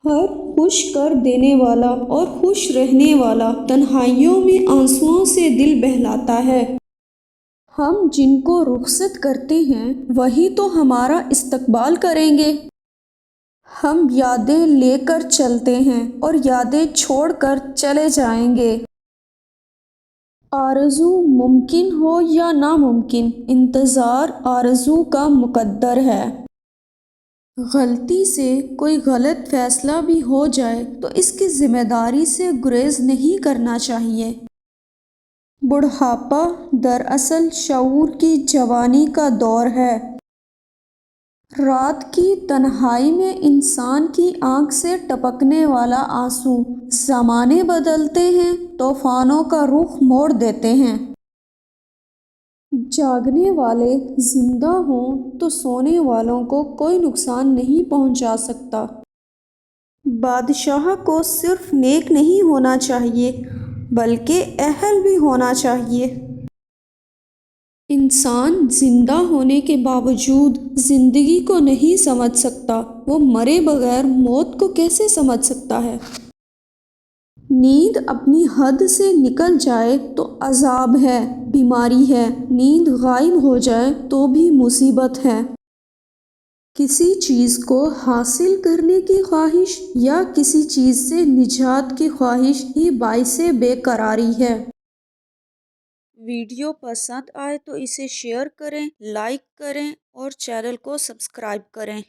ہر خوش کر دینے والا اور خوش رہنے والا تنہائیوں میں آنسوؤں سے دل بہلاتا ہے۔ ہم جن کو رخصت کرتے ہیں وہی تو ہمارا استقبال کریں گے۔ ہم یادیں لے کر چلتے ہیں اور یادیں چھوڑ کر چلے جائیں گے۔ آرزو ممکن ہو یا ناممکن، انتظار آرزو کا مقدر ہے۔ غلطی سے کوئی غلط فیصلہ بھی ہو جائے تو اس کی ذمہ داری سے گریز نہیں کرنا چاہیے۔ بڑھاپا دراصل شعور کی جوانی کا دور ہے۔ رات کی تنہائی میں انسان کی آنکھ سے ٹپکنے والا آنسو زمانے بدلتے ہیں، طوفانوں کا رخ موڑ دیتے ہیں۔ جاگنے والے زندہ ہوں تو سونے والوں کو کوئی نقصان نہیں پہنچا سکتا۔ بادشاہ کو صرف نیک نہیں ہونا چاہیے بلکہ اہل بھی ہونا چاہیے۔ انسان زندہ ہونے کے باوجود زندگی کو نہیں سمجھ سکتا، وہ مرے بغیر موت کو کیسے سمجھ سکتا ہے؟ نیند اپنی حد سے نکل جائے تو عذاب ہے، بیماری ہے، نیند غائب ہو جائے تو بھی مصیبت ہے۔ کسی چیز کو حاصل کرنے کی خواہش یا کسی چیز سے نجات کی خواہش ہی باعث بے قراری ہے۔ ویڈیو پسند آئے تو اسے شیئر کریں، لائک کریں اور چینل کو سبسکرائب کریں۔